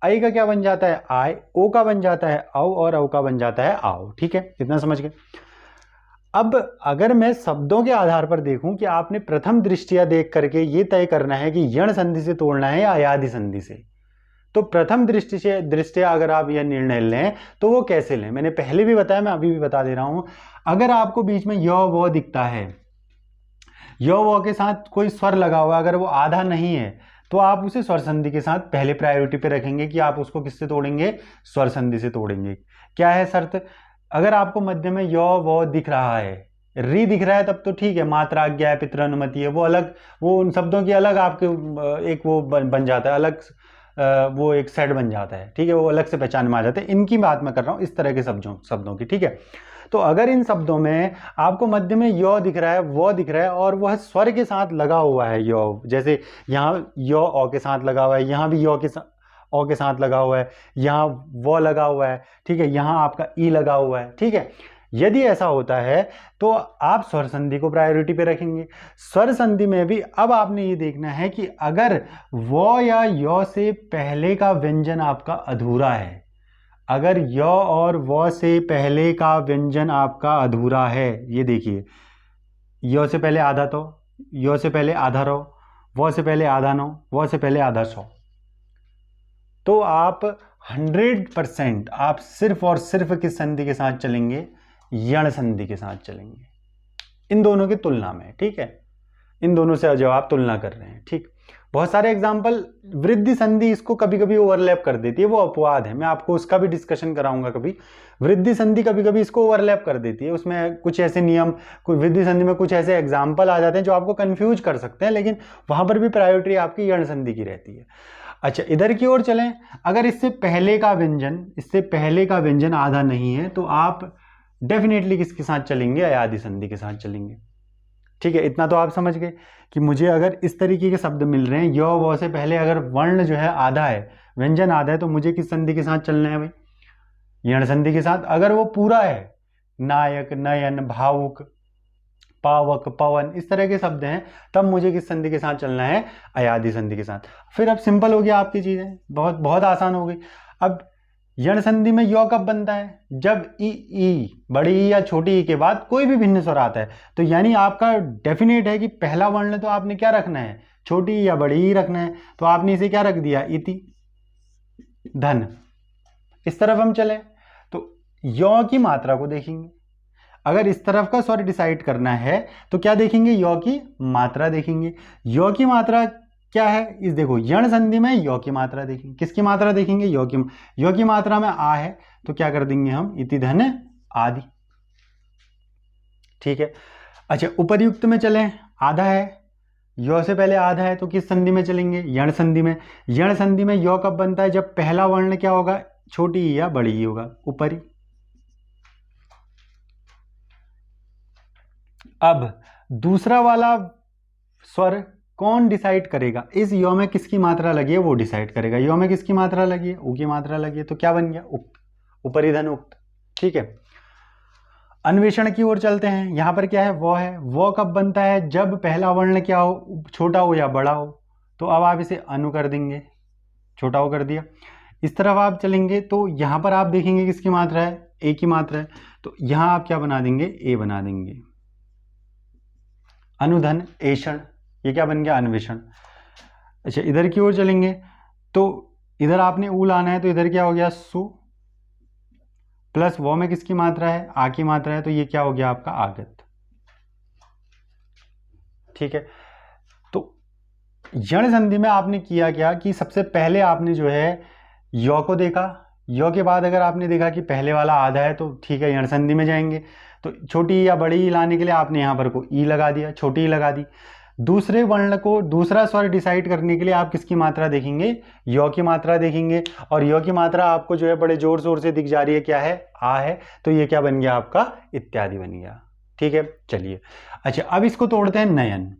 आई का क्या बन जाता है, आय, ओ का बन जाता है औ, और औ का बन जाता है आओ। ठीक है, इतना समझ गए। अब अगर मैं शब्दों के आधार पर देखूं कि आपने प्रथम दृष्टिया देख करके ये तय करना है कि यण संधि से तोड़ना है या अयादि संधि से, तो प्रथम दृष्टिया अगर आप यह निर्णय लें तो वो कैसे लें, मैंने पहले भी बताया, मैं अभी भी बता दे रहा हूं। अगर आपको बीच में यो वो दिखता है, यो वो के साथ कोई स्वर लगा हुआ, अगर वो आधा नहीं है तो आप उसे स्वर संधि के साथ पहले प्रायोरिटी पे रखेंगे कि आप उसको किससे तोड़ेंगे, स्वर संधि से तोड़ेंगे। क्या है शर्त, अगर आपको मध्य में यो वो दिख रहा है, री दिख रहा है, तब तो ठीक है, मात्रा आज्ञा है, पितृ अनुमति है, वो अलग, वो उन शब्दों की अलग आपके एक वो बन जाता है, अलग वो एक सेट बन जाता है। ठीक है, वो अलग से पहचान में आ जाते हैं। इनकी बात मैं कर रहा हूं, इस तरह के शब्दों की। ठीक है, तो अगर इन शब्दों में आपको मध्य में यो दिख रहा है, वो दिख रहा है, और वह स्वर के साथ लगा हुआ है यो, जैसे यहाँ यो ओ के साथ लगा हुआ है, यहाँ भी यो के साथ ओ के साथ लगा हुआ है, यहाँ वो लगा हुआ है। ठीक है, यहाँ आपका ई लगा हुआ है। ठीक है, यदि ऐसा होता है तो आप स्वर संधि को प्रायोरिटी पे रखेंगे। स्वर संधि में भी अब आपने ये देखना है कि अगर वो या यो से पहले का व्यंजन आपका अधूरा है, अगर यो और वो से पहले का व्यंजन आपका अधूरा है, ये देखिए, यो से पहले आधा तो, यो से पहले आधा रो, वो से पहले आधा नो, वो से पहले आधा सौ, तो आप 100% आप सिर्फ और सिर्फ किस संधि के साथ चलेंगे, यण संधि के साथ चलेंगे, इन दोनों की तुलना में। ठीक है, इन दोनों से जब आप तुलना कर रहे हैं। ठीक, बहुत सारे एग्जाम्पल, वृद्धि संधि इसको कभी कभी ओवरलैप कर देती है, वो अपवाद है, मैं आपको उसका भी डिस्कशन कराऊंगा कभी। वृद्धि संधि कभी कभी इसको ओवरलैप कर देती है, उसमें कुछ ऐसे नियम, कुछ वृद्धि संधि में कुछ ऐसे एग्जाम्पल आ जाते हैं जो आपको कंफ्यूज कर सकते हैं, लेकिन वहां पर भी प्रायोरिटी आपकी यण संधि की रहती है। अच्छा, इधर की ओर चलें, अगर इससे पहले का व्यंजन आधा नहीं है तो आप डेफिनेटली किसके साथ चलेंगे? अयादि संधि के साथ चलेंगे। ठीक है, इतना तो आप समझ गए कि मुझे अगर इस तरीके के शब्द मिल रहे हैं, य व से पहले अगर वर्ण जो है आधा है, व्यंजन आधा है, तो मुझे किस संधि के साथ चलना है भाई? यण संधि के साथ। अगर वो पूरा है, नायक, नयन, भावुक, पावक, पवन, इस तरह के शब्द हैं, तब मुझे किस संधि के साथ चलना है? अयादि संधि के साथ। फिर अब सिंपल हो गया आपकी चीजें, बहुत बहुत आसान हो गई। अब यण संधि में य कब बनता है? जब ई बड़ी ई या छोटी ई के बाद कोई भी भिन्न स्वर आता है। तो यानी आपका डेफिनेट है कि पहला वर्ण तो आपने क्या रखना है? छोटी ई या बड़ी ई रखना है, तो आपने इसे क्या रख दिया? इति धन। इस तरफ हम चले तो य की मात्रा को देखेंगे। अगर इस तरफ का स्वर डिसाइड करना है तो क्या देखेंगे? य की मात्रा देखेंगे। य की मात्रा क्या है? इस देखो, यण संधि में य की मात्रा देखेंगे। किसकी मात्रा देखेंगे? य की मात्रा में आ है तो क्या कर देंगे हम? इति धन आदि। ठीक है। अच्छा, उपर्युक्त में चलें, आधा है, य से पहले आधा है, तो किस संधि में चलेंगे? यण संधि में। यण संधि में य कब बनता है? जब पहला वर्ण क्या होगा? छोटी ई या बड़ी ई होगा, ऊपरी। अब दूसरा वाला स्वर कौन डिसाइड करेगा? इस य में किसकी मात्रा लगी है वो डिसाइड करेगा। य में किसकी मात्रा लगी है? उ की मात्रा लगी है, तो क्या बन गया? उक्त, ऊपरी धन उक्त। ठीक है, अन्वेषण की ओर चलते हैं। यहां पर क्या है? वो है। वो कब बनता है? जब पहला वर्ण क्या हो? छोटा हो या बड़ा हो। तो अब आप इसे अनु कर देंगे, छोटा हो कर दिया। इस तरफ आप चलेंगे तो यहां पर आप देखेंगे किसकी मात्रा है? ए की मात्रा है, तो यहां आप क्या बना देंगे? ए बना देंगे। अनुधन एषण, ये क्या बन गया? अन्वेषण। अच्छा, इधर की ओर चलेंगे तो इधर आपने ऊ लाना है, तो इधर क्या हो गया? सु, प्लस वो में किसकी मात्रा है? आ की मात्रा है, तो ये क्या हो गया आपका? आगत। ठीक है, तो यण संधि में आपने किया क्या कि सबसे पहले आपने जो है य को देखा। य के बाद अगर आपने देखा कि पहले वाला आधा है तो ठीक है, यण संधि में जाएंगे। तो छोटी या बड़ी ई लाने के लिए आपने यहां पर को ई लगा दिया, छोटी ई लगा दी। दूसरे वर्ण को, दूसरा स्वर डिसाइड करने के लिए आप किसकी मात्रा देखेंगे? य की मात्रा देखेंगे। और य की मात्रा आपको जो है बड़े जोर शोर से दिख जा रही है, क्या है? आ है, तो ये क्या बन गया आपका? इत्यादि बन गया। ठीक है, चलिए। अच्छा, अब इसको तोड़ते हैं नयन।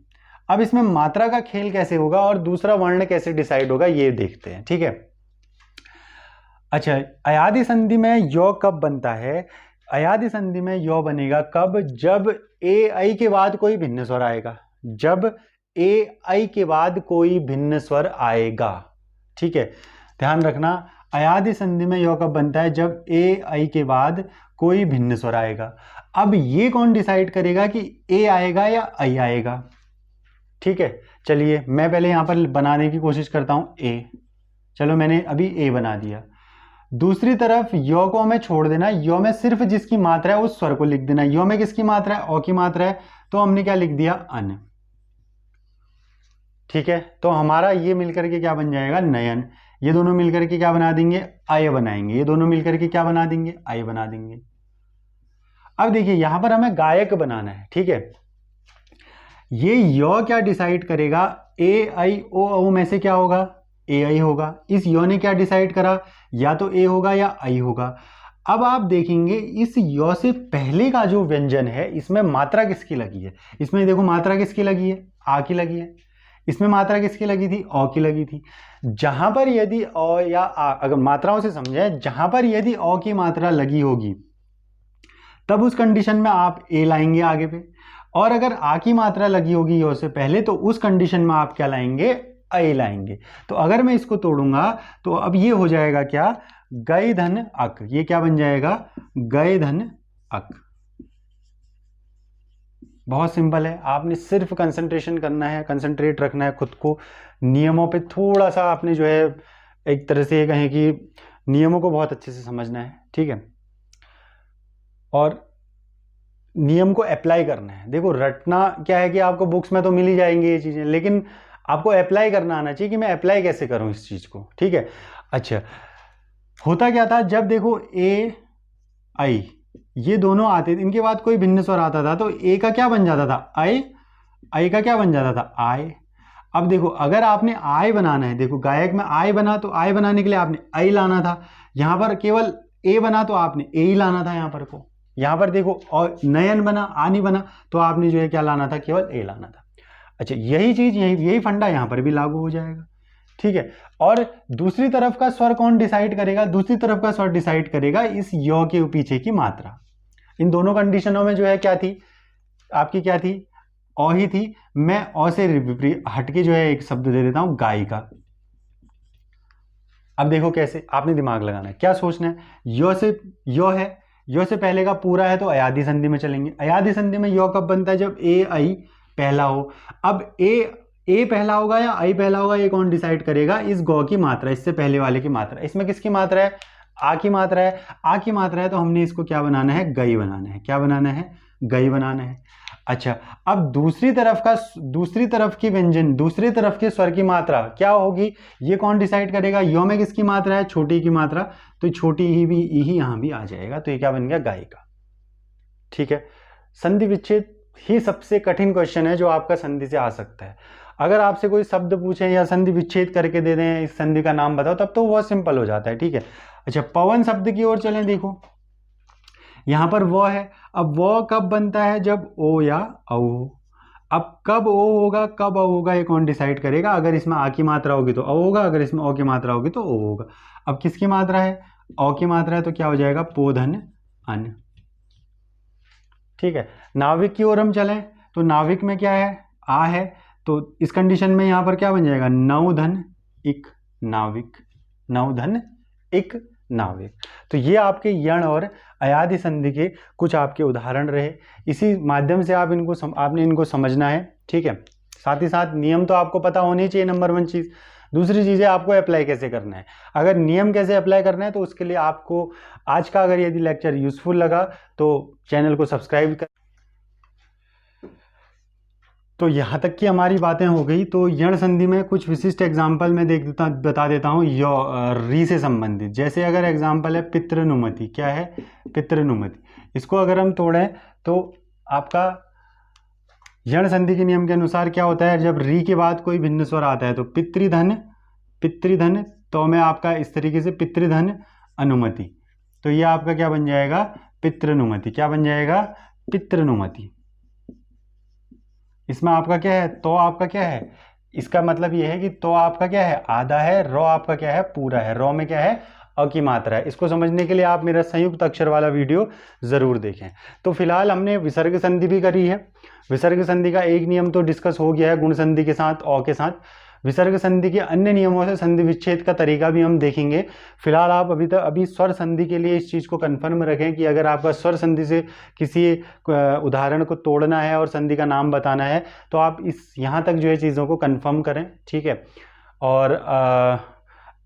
अब इसमें मात्रा का खेल कैसे होगा और दूसरा वर्ण कैसे डिसाइड होगा ये देखते हैं। ठीक है, अच्छा, अयादि संधि में य कब बनता है? अयादि संधि में य बनेगा कब? जब ए आई के बाद कोई भिन्न स्वर आएगा। जब ए आई के बाद कोई भिन्न स्वर आएगा। ठीक है, ध्यान रखना, अयादि संधि में य कब बनता है? जब ए आई के बाद कोई भिन्न स्वर आएगा। अब ये कौन डिसाइड करेगा कि ए आएगा या आई आएगा? ठीक है, चलिए मैं पहले यहां पर बनाने की कोशिश करता हूं ए। चलो, मैंने अभी ए बना दिया। दूसरी तरफ य को हमें छोड़ देना, य में सिर्फ जिसकी मात्रा है उस स्वर को लिख देना। य में किसकी मात्रा है? ओ की मात्रा है, तो हमने क्या लिख दिया? अन। ठीक है, तो हमारा ये मिलकर के क्या बन जाएगा? नयन। ये दोनों मिलकर के क्या बना देंगे? आय बनाएंगे। ये दोनों मिलकर के क्या बना देंगे? आय बना देंगे। अब देखिए, यहां पर हमें गायक बनाना है। ठीक है, ये य क्या डिसाइड करेगा? ए आई ओ में से क्या होगा? ए आई होगा। इस य ने क्या डिसाइड करा? या तो ए होगा या आई होगा। अब आप देखेंगे इस य से पहले का जो व्यंजन है, इसमें मात्रा किसकी लगी है? इसमें देखो, मात्रा किसकी लगी है? आ की लगी है। इसमें मात्रा किसकी लगी थी? ओ की लगी थी। जहां पर यदि ओ या आ, अगर मात्राओं से समझे, जहां पर यदि ओ की मात्रा लगी होगी तब उस कंडीशन में आप ए लाएंगे आगे पे, और अगर आ की मात्रा लगी होगी यो से पहले तो उस कंडीशन में आप क्या लाएंगे? आई लाएंगे। तो अगर मैं इसको तोड़ूंगा तो अब ये हो जाएगा क्या? गय धन अक। ये क्या बन जाएगा? गय धन अक। बहुत सिंपल है, आपने सिर्फ कंसंट्रेशन करना है, कंसंट्रेट रखना है खुद को नियमों पे। थोड़ा सा आपने जो है एक तरह से कहें कि नियमों को बहुत अच्छे से समझना है। ठीक है, और नियम को अप्लाई करना है। देखो रटना क्या है कि आपको बुक्स में तो मिल ही जाएंगी ये चीज़ें, लेकिन आपको अप्लाई करना आना चाहिए कि मैं अप्लाई कैसे करूं इस चीज़ को, ठीक है। अच्छा, होता क्या था, जब देखो ए आई ये दोनों आते थे, इनके बाद कोई भिन्न स्वर आता था तो ए का क्या बन जाता था, आई का क्या बन जाता था, आय। अब देखो अगर आपने आय बनाना है, देखो गायक में आय बना तो आय बनाने के लिए आपने आई लाना था, यहां पर केवल ए बना तो आपने ए ही लाना था यहां पर को। यहां पर देखो और नयन बना, आनी बना तो आपने जो है क्या लाना था, केवल ए लाना था। अच्छा, यही चीज यही फंडा यहां पर भी लागू हो जाएगा, ठीक है। और दूसरी तरफ का स्वर कौन डिसाइड करेगा, दूसरी तरफ का स्वर डिसाइड करेगा इस य के पीछे की मात्रा। इन दोनों कंडीशनों में जो है क्या थी, आपकी क्या थी, अ ही थी। मैं अ से विपरीत हटके जो है एक शब्द दे देता हूं, गायिका। अब देखो कैसे, आपने दिमाग लगाना है, क्या सोचना है, यो से यो है, यो से पहले का पूरा है तो अयादी संधि में चलेंगे। अयादी संधि में यो कब बनता है, जब ए आई पहला हो। अब ए पहला होगा या आई पहला होगा, ये कौन डिसाइड करेगा, इस गौ की मात्रा, इससे पहले वाले की मात्रा। इसमें किसकी मात्रा है, आ की मात्रा है। आ की मात्रा है तो हमने इसको क्या बनाना है, गई बनाना है। क्या बनाना है, गई बनाना है। अच्छा, अब दूसरी तरफ की व्यंजन, दूसरी तरफ के स्वर की मात्रा क्या होगी, ये कौन डिसाइड करेगा, यो में किसकी मात्रा है, छोटी की मात्रा, तो छोटी ही यहां भी आ जाएगा, तो ये क्या बन गया, गायिका, ठीक है। संधि विच्छेद ही सबसे कठिन क्वेश्चन है जो आपका संधि से आ सकता है। अगर आपसे कोई शब्द पूछे या संधि विच्छेद करके दे दें, इस संधि का नाम बताओ, तब तो बहुत सिंपल हो जाता है, ठीक है। अच्छा, पवन शब्द की ओर चलें, देखो यहां पर वो है। अब वो कब बनता है, जब ओ या औ हो। अब कब ओ होगा, कब औ होगा, ये कौन डिसाइड करेगा, अगर इसमें आ की मात्रा होगी तो औ होगा, अगर इसमें ओ की मात्रा होगी तो ओ होगा। अब किसकी मात्रा है, औ की मात्रा है, तो क्या हो जाएगा, पोधन अन, ठीक है। नाविक की ओर हम चलें तो नाविक में क्या है, आ है, तो इस कंडीशन में यहां पर क्या बन जाएगा, नवधन इक नाविक, नवधन इक नाविक। तो ये आपके यण और अयादि संधि के कुछ आपके उदाहरण रहे। इसी माध्यम से आपने इनको समझना है, ठीक है। साथ ही साथ नियम तो आपको पता होनी चाहिए, नंबर 1 चीज। दूसरी चीज़ है आपको अप्लाई कैसे करना है। अगर नियम कैसे अप्लाई करना है तो उसके लिए आपको आज का अगर यदि लेक्चर यूजफुल लगा तो चैनल को सब्सक्राइब कर। तो यहाँ तक की हमारी बातें हो गई। तो यण संधि में कुछ विशिष्ट एग्जाम्पल मैं बता देता हूँ री से संबंधित। जैसे अगर एग्जाम्पल है पितृनुमति, क्या है, पितृनुमति। इसको अगर हम तोड़ें तो आपका यण संधि के नियम के अनुसार क्या होता है, जब री के बाद कोई भिन्न स्वर आता है तो पितृधन, पितृधन, तो में आपका इस तरीके से पितृधन अनुमति, तो ये आपका क्या बन जाएगा, पितृनुमति। क्या बन जाएगा, पितृनुमति। इसमें आपका क्या है, तो आपका क्या है, इसका मतलब ये है कि तो आपका क्या है, आधा है, रो आपका क्या है, पूरा है। रो में क्या है, अ की मात्रा है। इसको समझने के लिए आप मेरा संयुक्त अक्षर वाला वीडियो जरूर देखें। तो फिलहाल हमने विसर्ग संधि भी करी है। विसर्ग संधि का एक नियम तो डिस्कस हो गया है गुण संधि के साथ, अ के साथ। विसर्ग संधि के अन्य नियमों से संधि विच्छेद का तरीका भी हम देखेंगे। फिलहाल आप अभी स्वर संधि के लिए इस चीज़ को कंफर्म रखें कि अगर आपका स्वर संधि से किसी उदाहरण को तोड़ना है और संधि का नाम बताना है तो आप यहाँ तक जो है चीज़ों को कंफर्म करें, ठीक है। और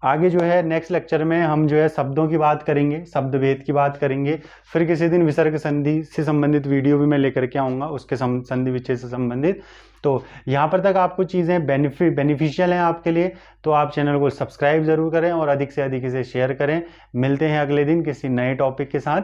आगे जो है नेक्स्ट लेक्चर में हम जो है शब्दों की बात करेंगे, शब्द भेद की बात करेंगे। फिर किसी दिन विसर्ग संधि से संबंधित वीडियो भी मैं लेकर के आऊँगा, उसके संधि विच्छेद से संबंधित। तो यहाँ पर तक आपको चीज़ें बेनिफिशियल हैं आपके लिए, तो आप चैनल को सब्सक्राइब जरूर करें और अधिक से अधिक इसे शेयर करें। मिलते हैं अगले दिन किसी नए टॉपिक के साथ।